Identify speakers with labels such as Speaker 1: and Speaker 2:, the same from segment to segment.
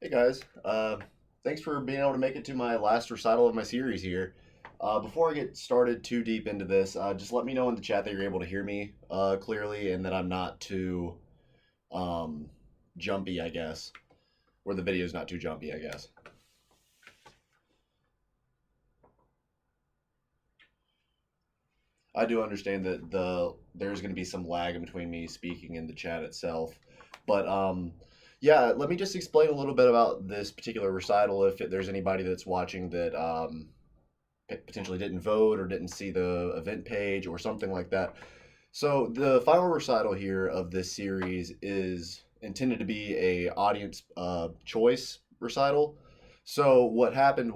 Speaker 1: Hey guys, thanks for being able to make it to my last recital of my series here. Before I get started too deep into this, just let me know in the chat that you're able to hear me clearly and that I'm not too um, jumpy, I guess, or the video's not too jumpy, I guess. I do understand that there's going to be some lag in between me speaking and the chat itself, but yeah, let me just explain a little bit about this particular recital if there's anybody that's watching that potentially didn't vote or didn't see the event page or something like that. So the final recital here of this series is intended to be a audience choice recital. So what happened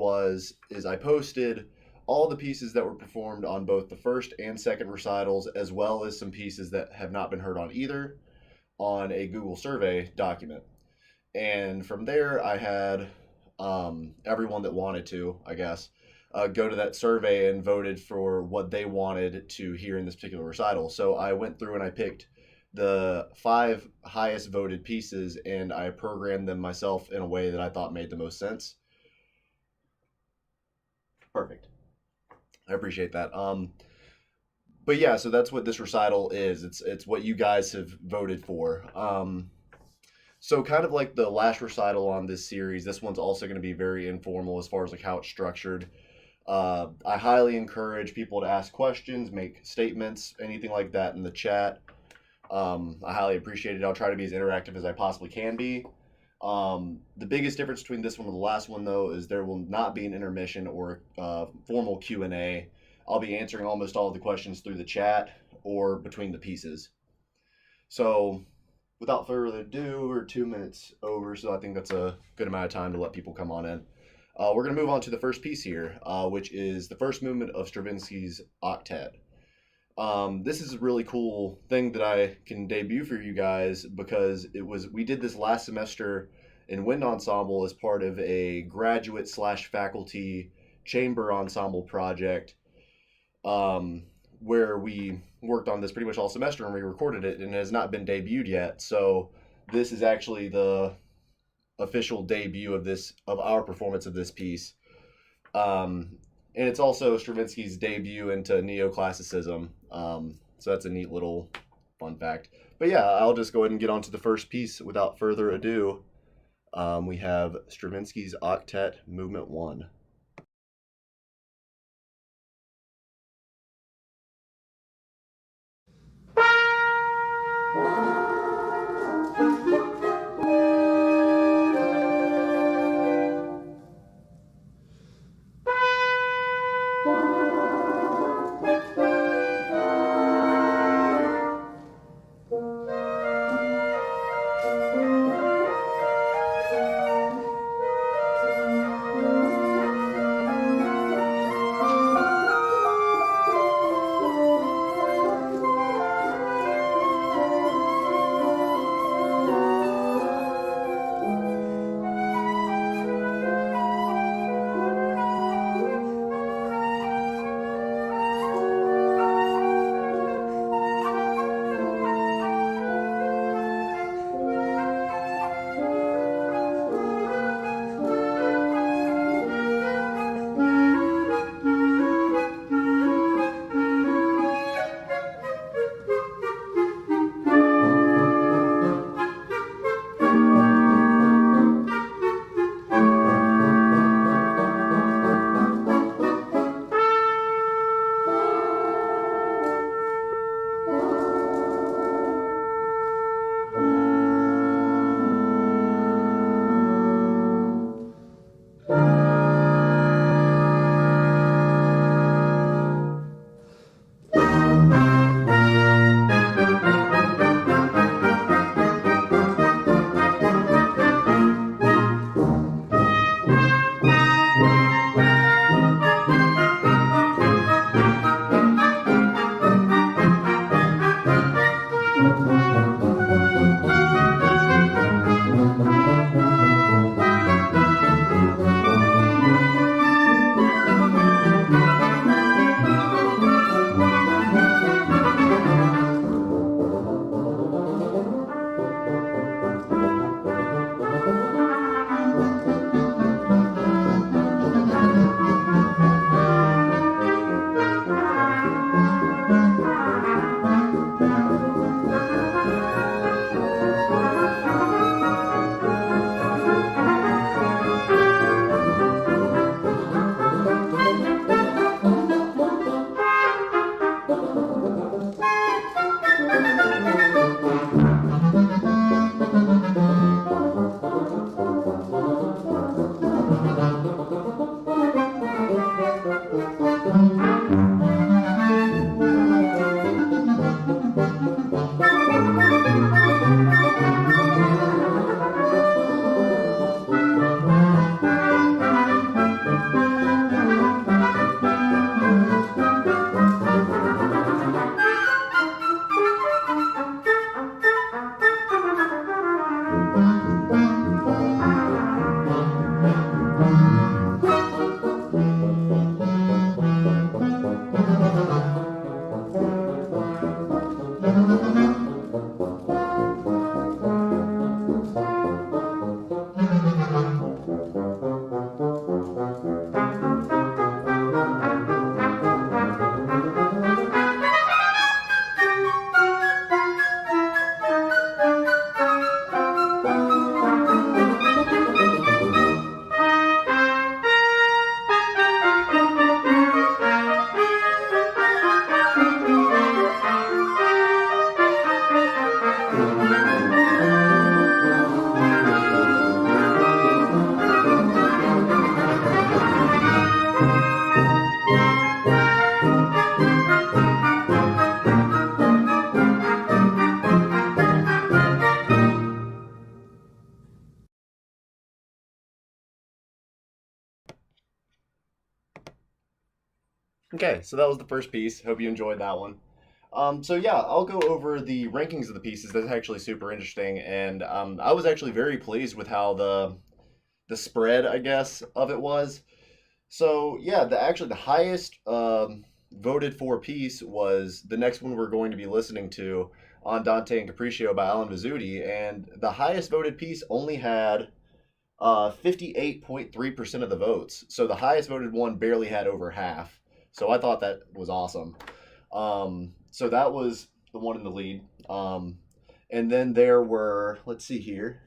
Speaker 1: is I posted all the pieces that were performed on both the first and second recitals, as well as some pieces that have not been heard on either, on a Google survey document. And from there, I had everyone that wanted to, I guess, go to that survey and voted for what they wanted to hear in this particular recital. So I went through and I picked the 5 highest voted pieces and I programmed them myself in a way that I thought made the most sense. Perfect. I appreciate that. But yeah, so that's what this recital is. It's what you guys have voted for. So kind of like the last recital on this series, this one's also going to be very informal as far as like how it's structured. I highly encourage people to ask questions, make statements, anything like that in the chat. I highly appreciate it. I'll try to be as interactive as I possibly can be. The biggest difference between this one and the last one, though, is there will not be an intermission or formal Q&A. I'll be answering almost all of the questions through the chat or between the pieces. So without further ado, we're 2 minutes over, so I think that's a good amount of time to let people come on in. We're going to move on to the first piece here, which is the first movement of Stravinsky's Octet. This is a really cool thing that I can debut for you guys because we did this last semester in wind ensemble as part of a graduate / faculty chamber ensemble project, where we worked on this pretty much all semester and we recorded it, and it has not been debuted yet. So this is actually the official debut of our performance of this piece. And it's also Stravinsky's debut into neoclassicism. So that's a neat little fun fact. But yeah, I'll just go ahead and get on to the first piece without further ado. We have Stravinsky's Octet, Movement 1. Okay, so that was the first piece. Hope you enjoyed that one. So yeah, I'll go over the rankings of the pieces. That's actually super interesting, and I was actually very pleased with how the spread, I guess, of it was. So yeah, the highest voted for piece was the next one we're going to be listening to, on Dante and Capriccio by Alan Vizzuti, and the highest voted piece only had 58.3% of the votes. So the highest voted one barely had over half. So I thought that was awesome. So that was the one in the lead. And then there were, let's see here,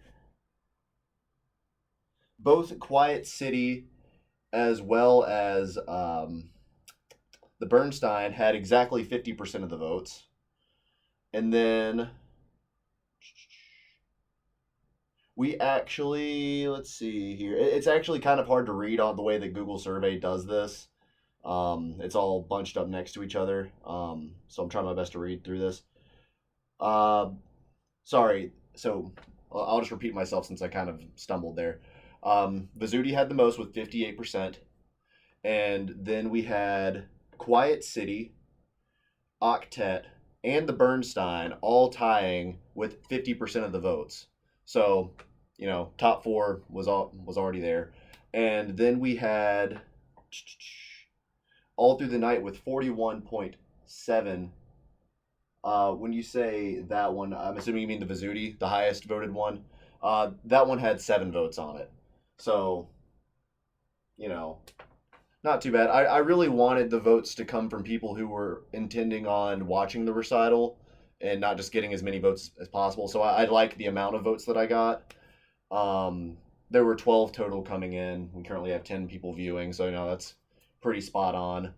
Speaker 1: both Quiet City as well as the Bernstein had exactly 50% of the votes. And then we actually, let's see here. It's actually kind of hard to read on the way that Google Survey does this. It's all bunched up next to each other. So I'm trying my best to read through this. Uh, Sorry. So I'll just repeat myself since I kind of stumbled there. Vizzuti had the most with 58%. And then we had Quiet City, Octet, and the Bernstein all tying with 50% of the votes. So, top four was already there. And then we had All Through the Night with 41.7. When you say that one, I'm assuming you mean the Vizzuti, the highest voted one. That one had 7 votes on it. So, you know, not too bad. I really wanted the votes to come from people who were intending on watching the recital and not just getting as many votes as possible. So I like the amount of votes that I got. There were 12 total coming in. We currently have 10 people viewing, so that's pretty spot on.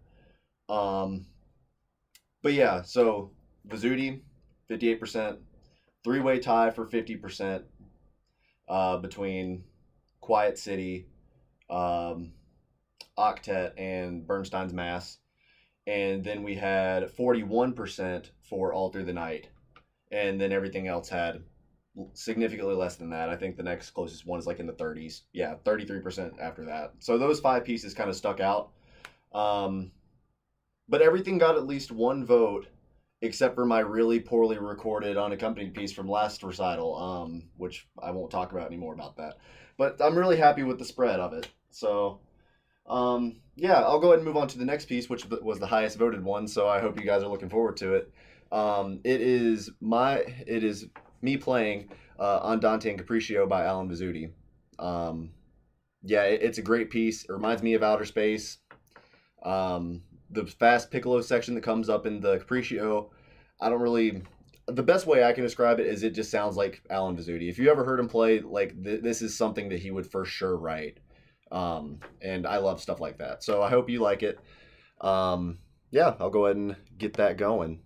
Speaker 1: But yeah, so Vizzuti, 58%, three-way tie for 50% between Quiet City, um, Octet, and Bernstein's Mass. And then we had 41% for All Through the Night. And then everything else had significantly less than that. I think the next closest one is like in the 30s. Yeah, 33% after that. So those 5 pieces kind of stuck out. But everything got at least one vote, except for my really poorly recorded unaccompanied piece from last recital, which I won't talk about anymore about that. But I'm really happy with the spread of it. So, yeah, I'll go ahead and move on to the next piece, which was the highest voted one. So I hope you guys are looking forward to it. It is me playing Andante and Capriccio by Alan Vizzuti. Yeah, it's a great piece. It reminds me of Outer Space. The fast piccolo section that comes up in the Capriccio, I don't really. The best way I can describe it is it just sounds like Alan Vizzuti. If you ever heard him play, like this is something that he would for sure write. And I love stuff like that. So I hope you like it. Yeah, I'll go ahead and get that going.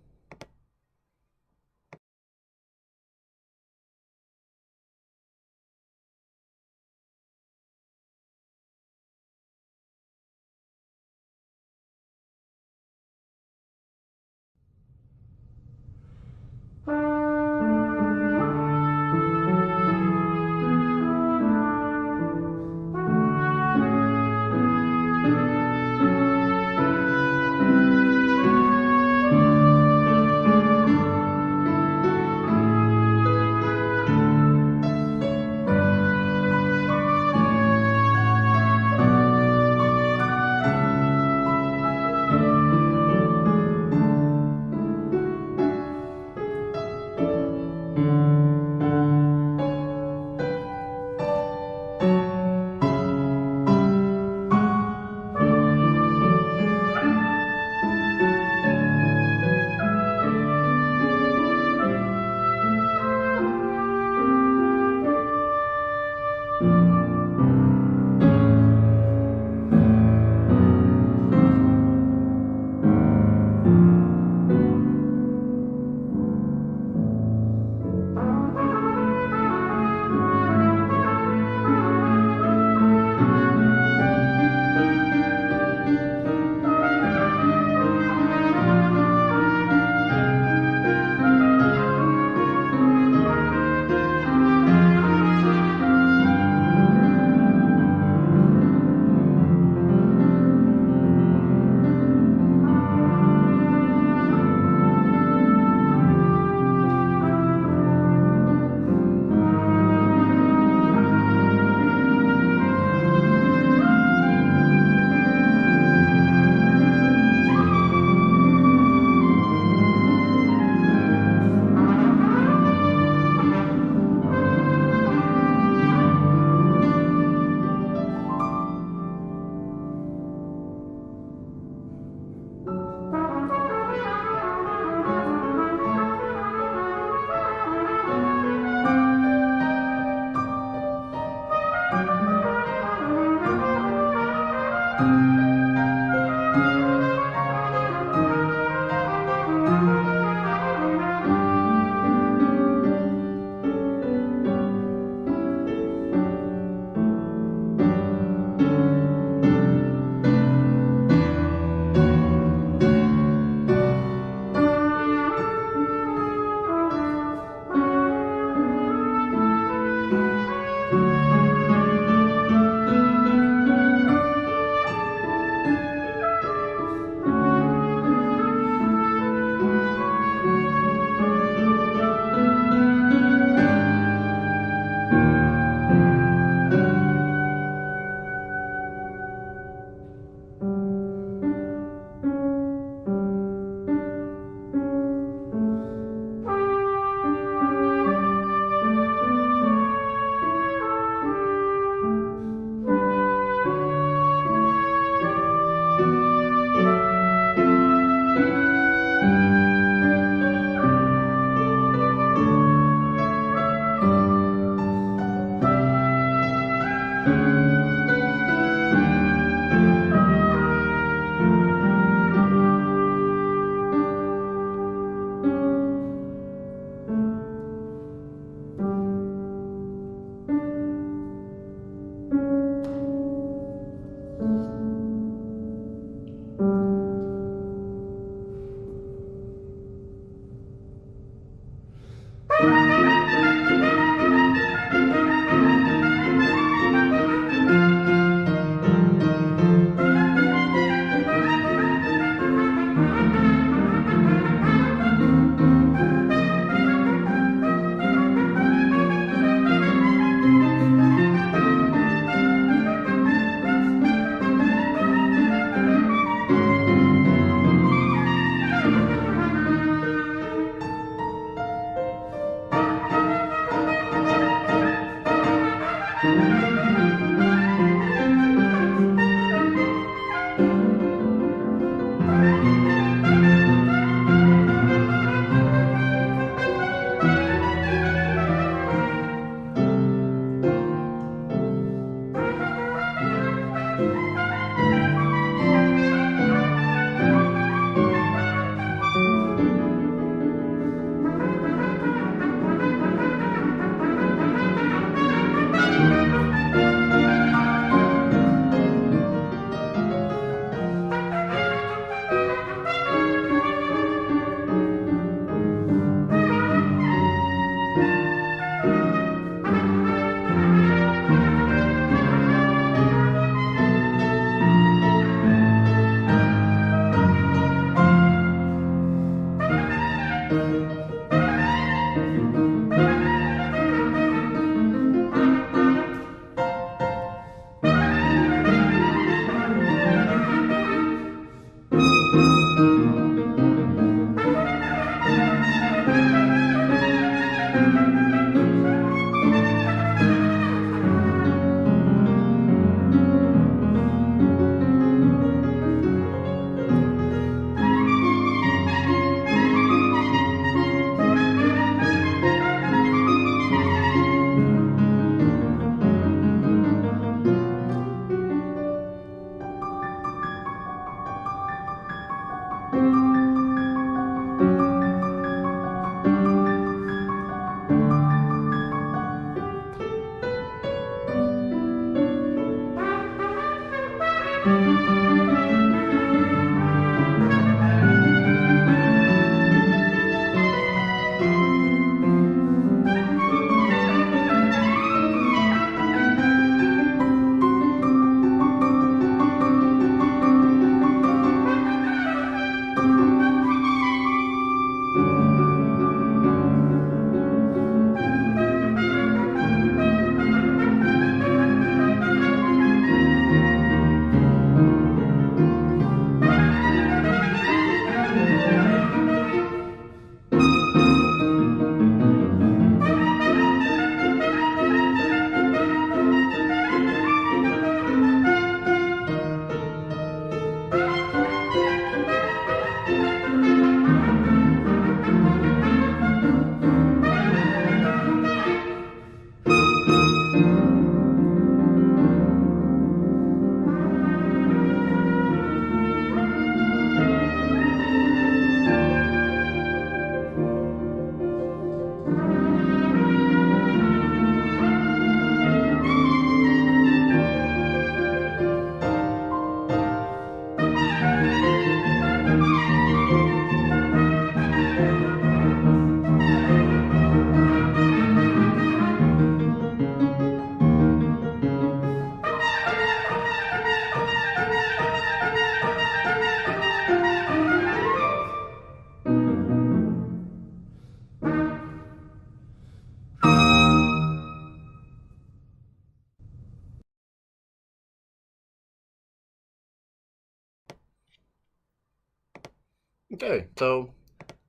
Speaker 1: Okay, so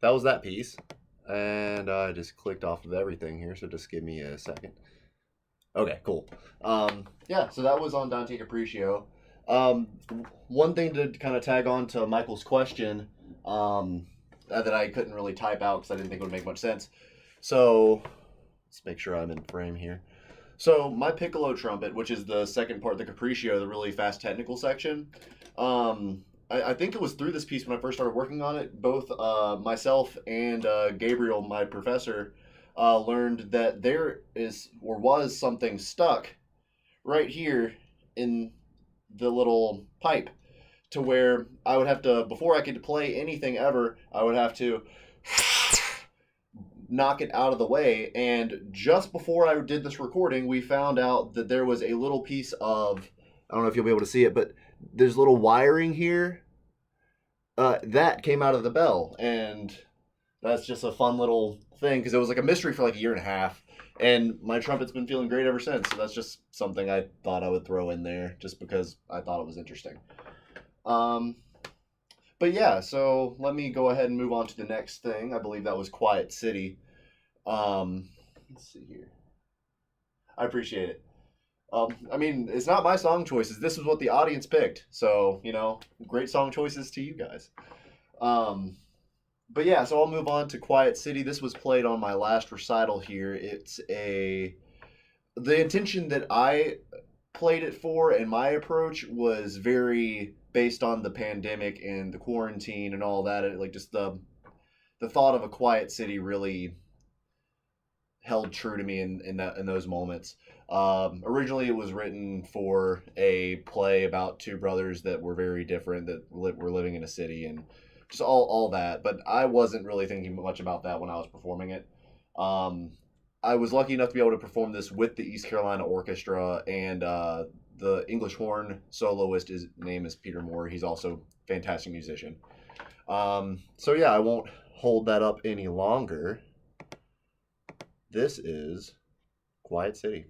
Speaker 1: that was that piece. And I just clicked off of everything here, so just give me a second. Okay, cool. Yeah, so that was on Dante Capriccio. Um, One thing to kind of tag on to Michael's question that I couldn't really type out because I didn't think it would make much sense. So let's make sure I'm in frame here. So my piccolo trumpet, which is the second part, the Capriccio, the really fast technical section, I think it was through this piece when I first started working on it. Both myself and Gabriel, my professor, learned that there is or was something stuck right here in the little pipe to where I would have to, before I could play anything ever, I would have to knock it out of the way. And just before I did this recording, we found out that there was a little piece of, I don't know if you'll be able to see it, but there's little wiring here that came out of the bell. And that's just a fun little thing because it was like a mystery for like a year and a half. And my trumpet's been feeling great ever since. So that's just something I thought I would throw in there just because I thought it was interesting. Um, but yeah, so let me go ahead and move on to the next thing. I believe that was Quiet City. Let's see here. I appreciate it. I mean, it's not my song choices. This is what the audience picked. So, great song choices to you guys. Um, but yeah, so I'll move on to Quiet City. This was played on my last recital here. The intention that I played it for and my approach was very based on the pandemic and the quarantine and all that. Like just the thought of a quiet city really held true to me in those moments. Originally, it was written for a play about two brothers that were very different that were living in a city and just all that. But I wasn't really thinking much about that when I was performing it. Um, I was lucky enough to be able to perform this with the East Carolina Orchestra, and the English horn soloist, his name is Peter Moore. He's also a fantastic musician. So yeah, I won't hold that up any longer. This is Quiet City.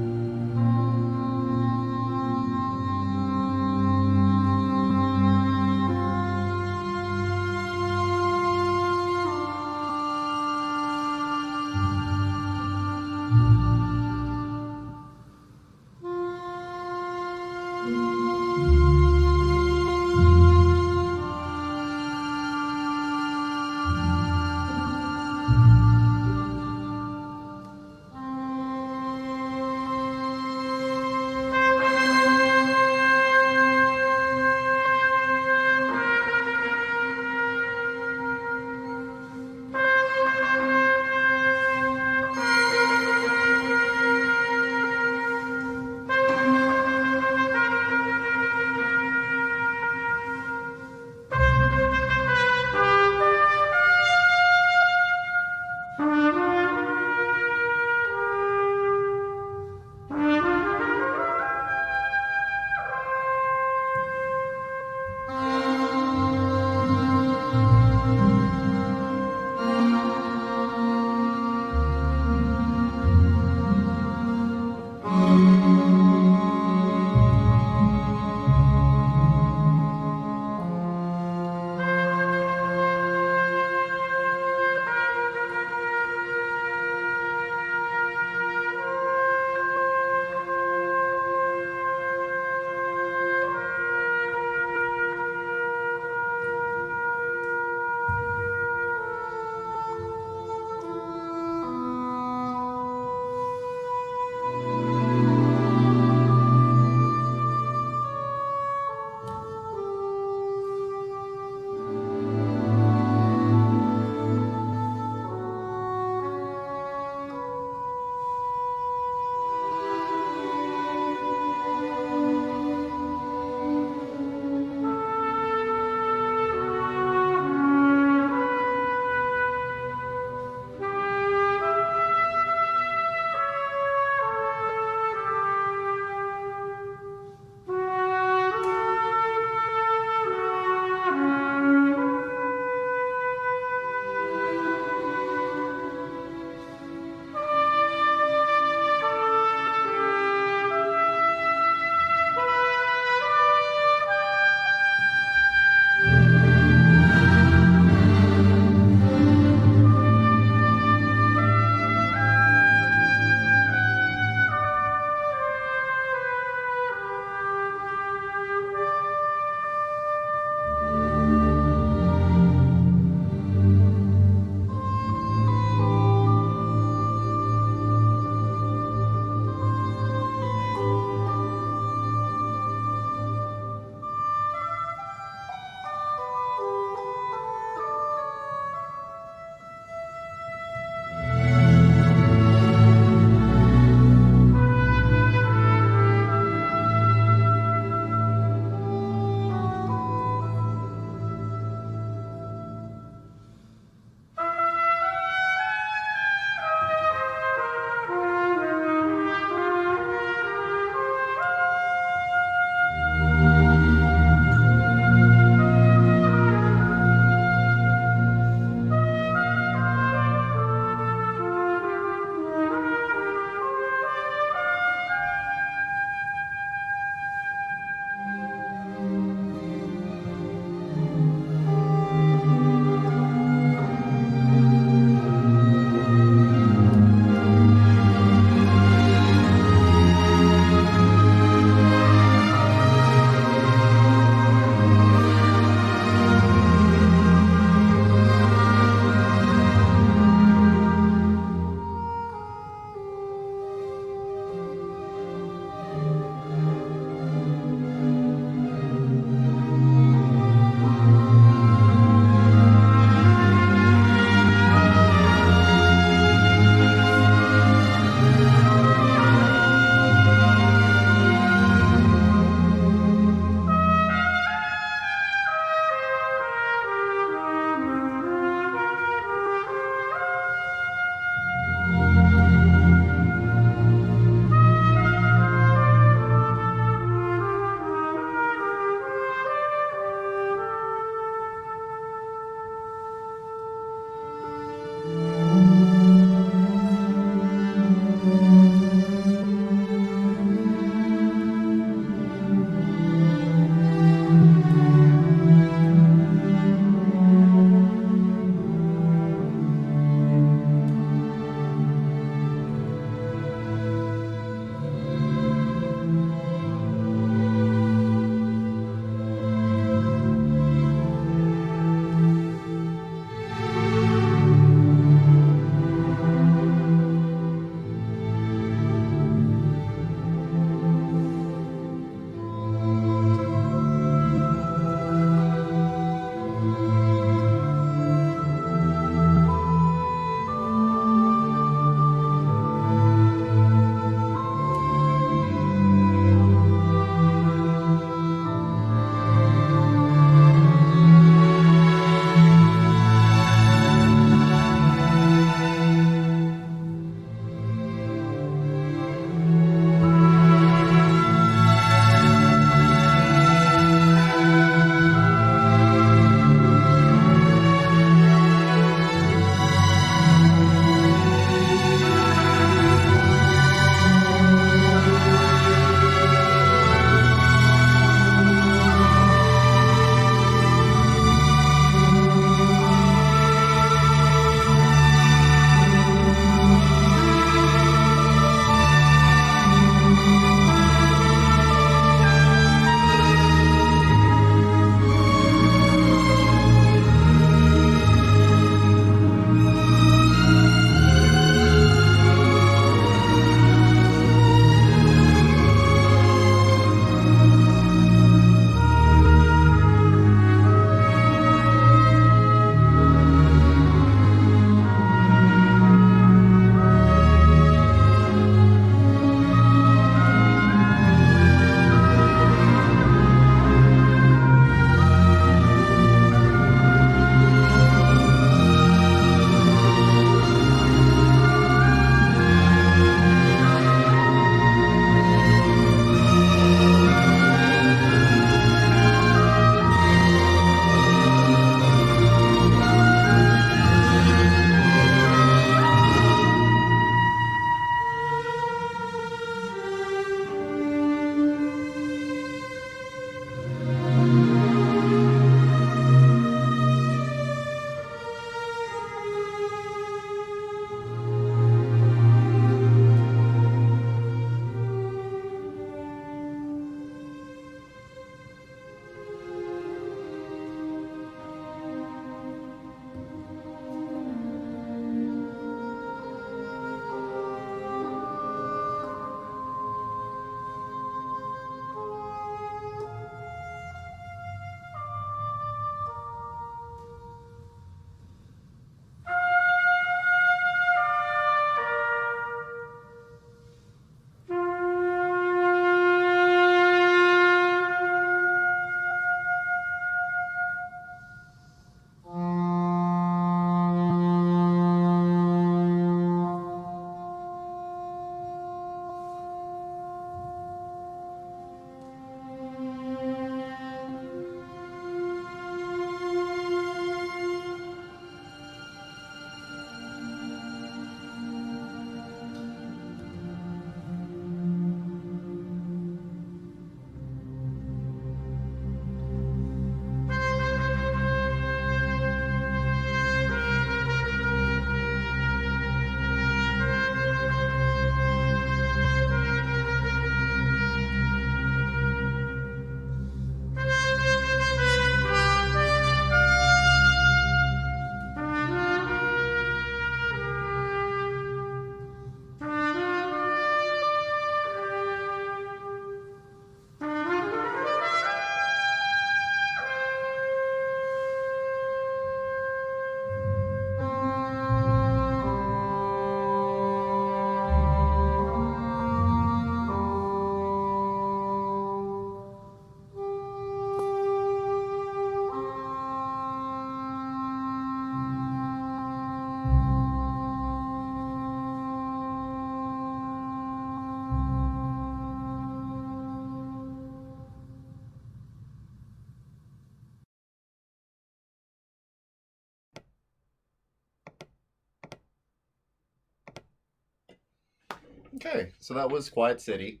Speaker 1: Okay, so that was Quiet City.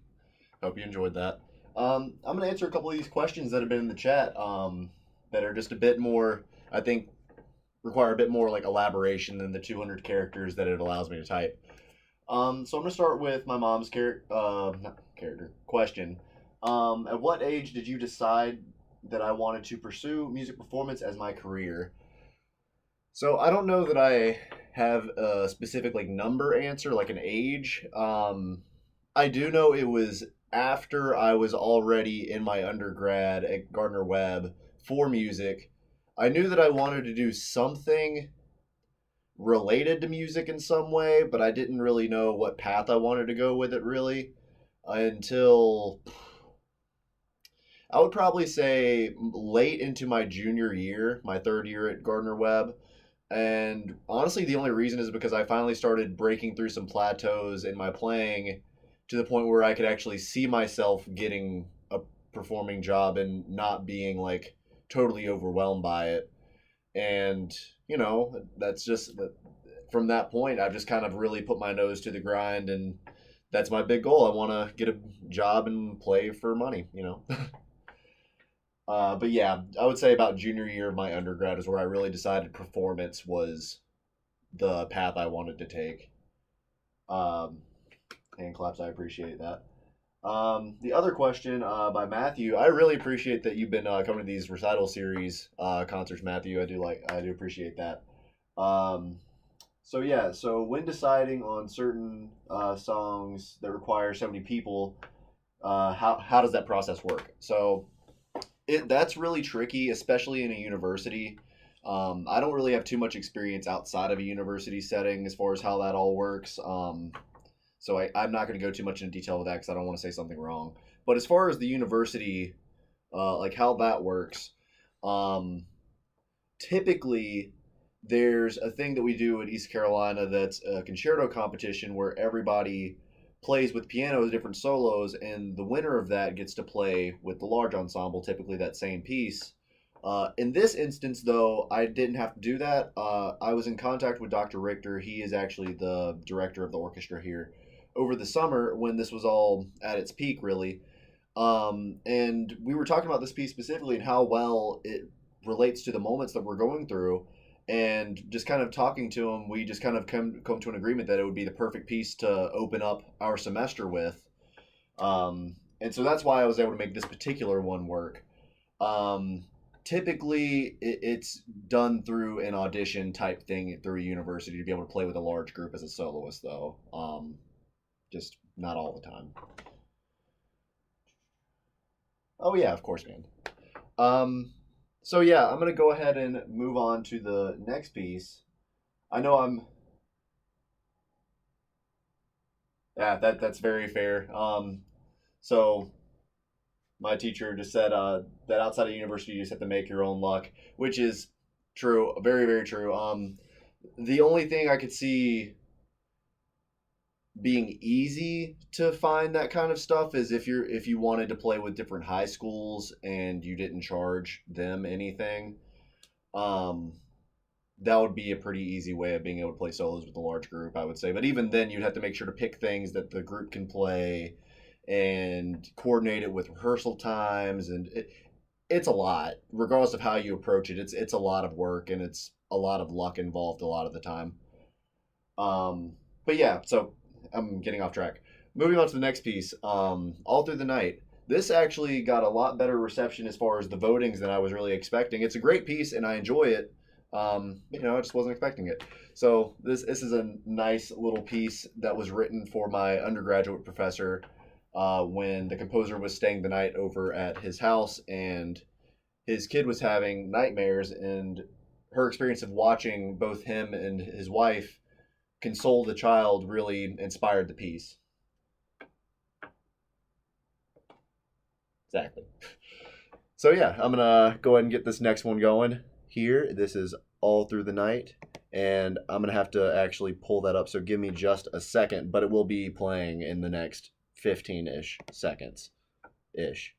Speaker 1: Hope you enjoyed that. I'm going to answer a couple of these questions that have been in the chat that are just a bit more, I think, require a bit more like elaboration than the 200 characters that it allows me to type. So I'm going to start with my mom's not character question. At what age did you decide that I wanted to pursue music performance as my career? So I don't know that I have a specific like number answer, like an age. I do know it was after I was already in my undergrad at Gardner Webb for music. I knew that I wanted to do something related to music in some way, but I didn't really know what path I wanted to go with it really until I would probably say late into my junior year, my third year at Gardner Webb. And honestly, the only reason is because I finally started breaking through some plateaus in my playing to the point where I could actually see myself getting a performing job and not being like totally overwhelmed by it. And, that's just from that point, I've just kind of really put my nose to the grind. And that's my big goal. I want to get a job and play for money. But yeah, I would say about junior year of my undergrad is where I really decided performance was the path I wanted to take. Um, Hand claps, I appreciate that. The other question by Matthew, I really appreciate that you've been coming to these recital series concerts, Matthew. I do appreciate that. Um, so yeah, so when deciding on certain songs that require so many people, how does that process work? So that's really tricky, especially in a university. I don't really have too much experience outside of a university setting as far as how that all works. So I'm not going to go too much into detail with that because I don't want to say something wrong. But as far as the university, like how that works, um, typically there's a thing that we do in East Carolina that's a concerto competition where everybody plays with pianos, different solos, and the winner of that gets to play with the large ensemble, typically that same piece. In this instance, though, I didn't have to do that. I was in contact with Dr. Richter. He is actually the director of the orchestra here over the summer when this was all at its peak, really. And we were talking about this piece specifically and how well it relates to the moments that we're going through. And just kind of talking to him, we just kind of come to an agreement that it would be the perfect piece to open up our semester with. And so that's why I was able to make this particular one work. Um, Typically, it's done through an audition type thing through a university to be able to play with a large group as a soloist, though. Just not all the time. Oh yeah, of course, man. Um, so yeah, I'm gonna go ahead and move on to the next piece. I know I'm. Yeah, that's very fair. So my teacher just said that outside of university, you just have to make your own luck, which is true, very very true. The only thing I could see being easy to find that kind of stuff is if you wanted to play with different high schools and you didn't charge them anything. Um, that would be a pretty easy way of being able to play solos with a large group, I would say. But even then, you'd have to make sure to pick things that the group can play and coordinate it with rehearsal times, and it's a lot. Regardless of how you approach it, it's a lot of work and it's a lot of luck involved a lot of the time. Um, but yeah, so I'm getting off track. Moving on to the next piece, All Through the Night. This actually got a lot better reception as far as the votings than I was really expecting. It's a great piece and I enjoy it. I just wasn't expecting it. So this is a nice little piece that was written for my undergraduate professor when the composer was staying the night over at his house and his kid was having nightmares, and her experience of watching both him and his wife console the child really inspired the piece. Exactly. So yeah, I'm gonna go ahead and get this next one going here. This is All Through the Night, and I'm gonna have to actually pull that up. So give me just a second, but it will be playing in the next 15-ish seconds ish.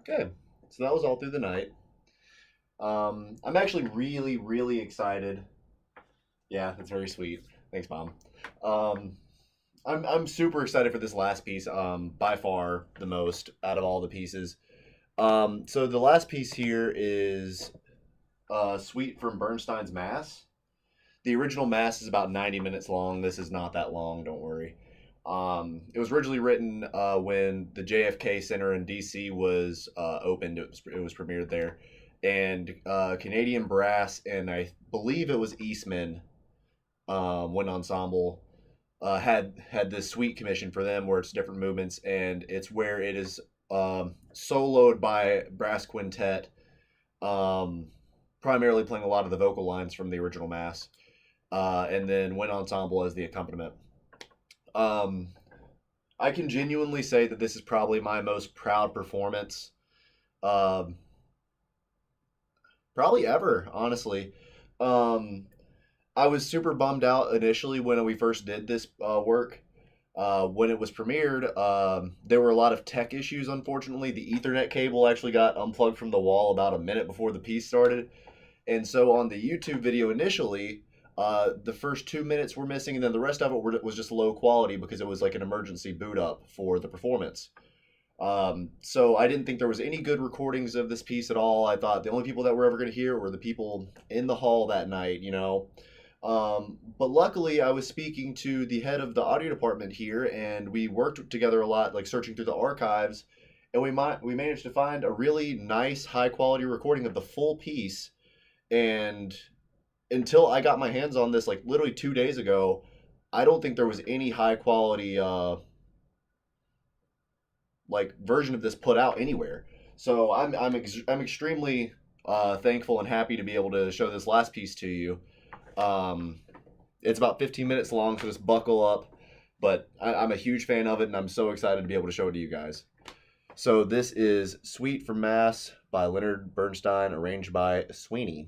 Speaker 1: Okay, so that was all through the night. I'm actually really, really excited. Yeah, that's very sweet. Thanks, Mom. Um, I'm super excited for this last piece. By far the most out of all the pieces. So the last piece here is Suite from Bernstein's Mass. The original Mass is about 90 minutes long. This is not that long. Don't worry. It was originally written when the JFK Center in DC was opened. It was premiered there, and Canadian Brass and I believe it was Eastman Wind Ensemble had this suite commission for them where it's different movements, and it's where it is soloed by brass quintet, um, primarily playing a lot of the vocal lines from the original Mass, and then wind ensemble as the accompaniment. Um, I can genuinely say that this is probably my most proud performance, um, probably ever, honestly. Um, I was super bummed out initially when we first did this work. When it was premiered, there were a lot of tech issues, unfortunately. The Ethernet cable actually got unplugged from the wall about a minute before the piece started. And so on the YouTube video initially, the first 2 minutes were missing, and then the rest of it was just low quality because it was like an emergency boot up for the performance. So I didn't think there was any good recordings of this piece at all. I thought the only people that were ever going to hear were the people in the hall that night, you know. But luckily, I was speaking to the head of the audio department here, and we worked together a lot, like searching through the archives, and we managed to find a really nice, high quality recording of the full piece. And until I got my hands on this, like literally 2 days ago, I don't think there was any high quality like version of this put out anywhere. So I'm extremely thankful and happy to be able to show this last piece to you. Um, it's about 15 minutes long, so just buckle up. But I'm a huge fan of it, and I'm so excited to be able to show it to you guys. So this is Suite for Mass by Leonard Bernstein, arranged by Sweeney.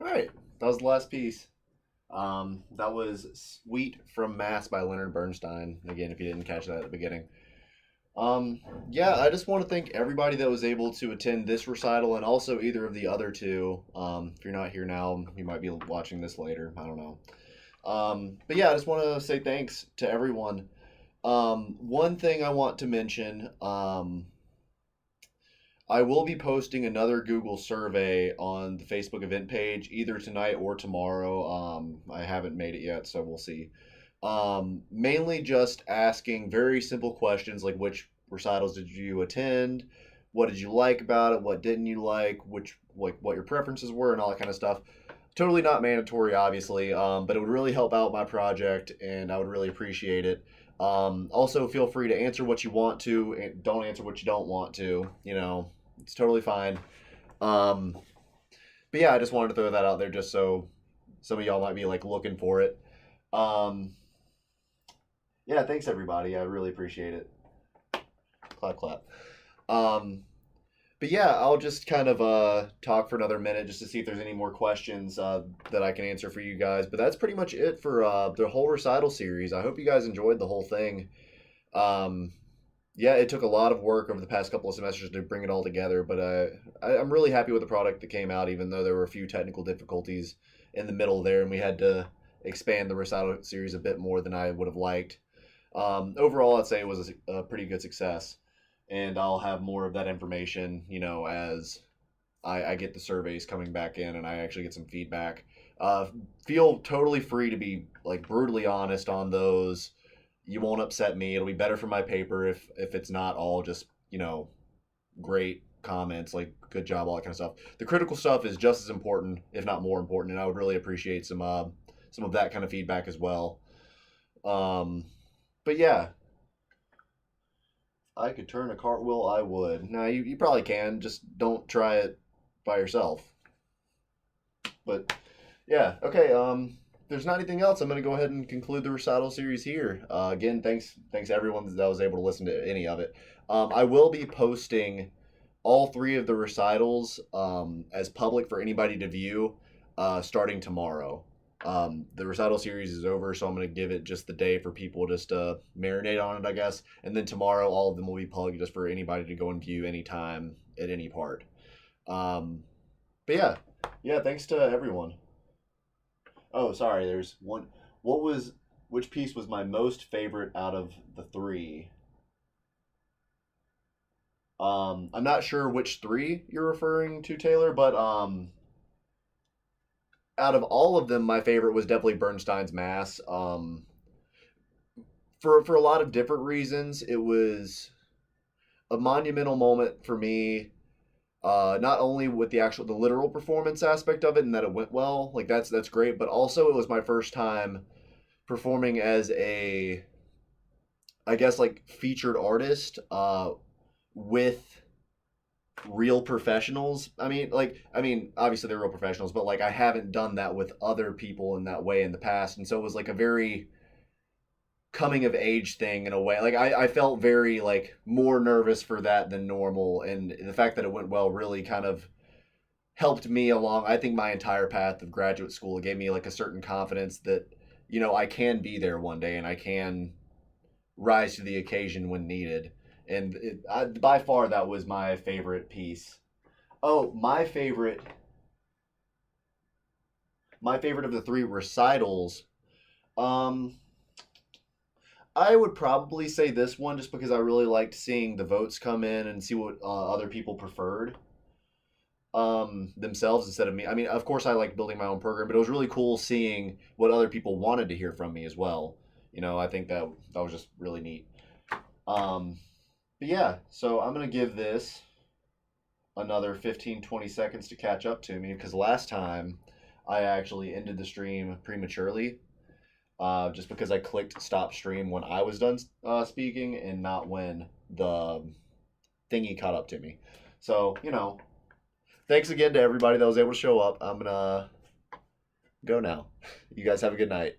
Speaker 1: All right, that was the last piece. That was Sweet from Mass by Leonard Bernstein. Again, if you didn't catch that at the beginning. Um, yeah, I just want to thank everybody that was able to attend this recital and also either of the other two. If you're not here now, you might be watching this later. I don't know. But yeah, I just want to say thanks to everyone. One thing I want to mention, I will be posting another Google survey on the Facebook event page either tonight or tomorrow. I haven't made it yet, so we'll see. Mainly just asking very simple questions like which recitals did you attend, what did you like about it, what didn't you like, which like what your preferences were, and all that kind of stuff. Totally not mandatory, obviously, but it would really help out my project, and I would really appreciate it. Also, feel free to answer what you want to, and don't answer what you don't want to. You know, it's totally fine. Um, but yeah, I just wanted to throw that out there just so some of y'all might be like looking for it. Um, yeah, thanks everybody. I really appreciate it. Clap, clap. Um, but yeah, I'll just kind of talk for another minute just to see if there's any more questions that I can answer for you guys. But that's pretty much it for the whole recital series. I hope you guys enjoyed the whole thing. Um, yeah, it took a lot of work over the past couple of semesters to bring it all together, but I'm really happy with the product that came out, even though there were a few technical difficulties in the middle there, and we had to expand the recital series a bit more than I would have liked. Overall, I'd say it was a pretty good success, and I'll have more of that information, you know, as I get the surveys coming back in and I actually get some feedback. Uh, Feel totally free to be like brutally honest on those. You won't upset me. It'll be better for my paper if it's not all just, you know, great comments like good job, all that kind of stuff. The critical stuff is just as important, if not more important, and I would really appreciate some of that kind of feedback as well. Um, but yeah, I could turn a cartwheel, I would. Now you probably can, just don't try it by yourself. But yeah, okay. If there's not anything else, I'm gonna go ahead and conclude the recital series here. Again, thanks everyone that was able to listen to any of it. I will be posting all three of the recitals as public for anybody to view starting tomorrow. The recital series is over, so I'm going to give it just the day for people just to marinate on it, I guess. And then tomorrow, all of them will be plugged just for anybody to go and view anytime at any part. Um, but yeah, thanks to everyone. Oh, sorry, there's one. Which piece was my most favorite out of the three? I'm not sure which three you're referring to, Taylor, but out of all of them, my favorite was definitely Bernstein's Mass. For a lot of different reasons, it was a monumental moment for me. Not only with the literal performance aspect of it and that it went well, like that's great, but also it was my first time performing as a, I guess like featured artist with real professionals. Obviously they're real professionals, but like I haven't done that with other people in that way in the past, and so it was like a very coming of age thing in a way. Like I felt very like more nervous for that than normal, and the fact that it went well really kind of helped me along. I think my entire path of graduate school, it gave me like a certain confidence that I can be there one day and I can rise to the occasion when needed. And by far that was my favorite piece. Oh, my favorite of the three recitals. Um, I would probably say this one just because I really liked seeing the votes come in and see what other people preferred themselves instead of me. I mean, of course, I like building my own program, but it was really cool seeing what other people wanted to hear from me as well. I think that was just really neat. Um, but yeah, so I'm gonna give this another 15-20 seconds to catch up to me because last time I actually ended the stream prematurely just because I clicked stop stream when I was done speaking and not when the thingy caught up to me. So, thanks again to everybody that was able to show up. I'm going to go now. You guys have a good night.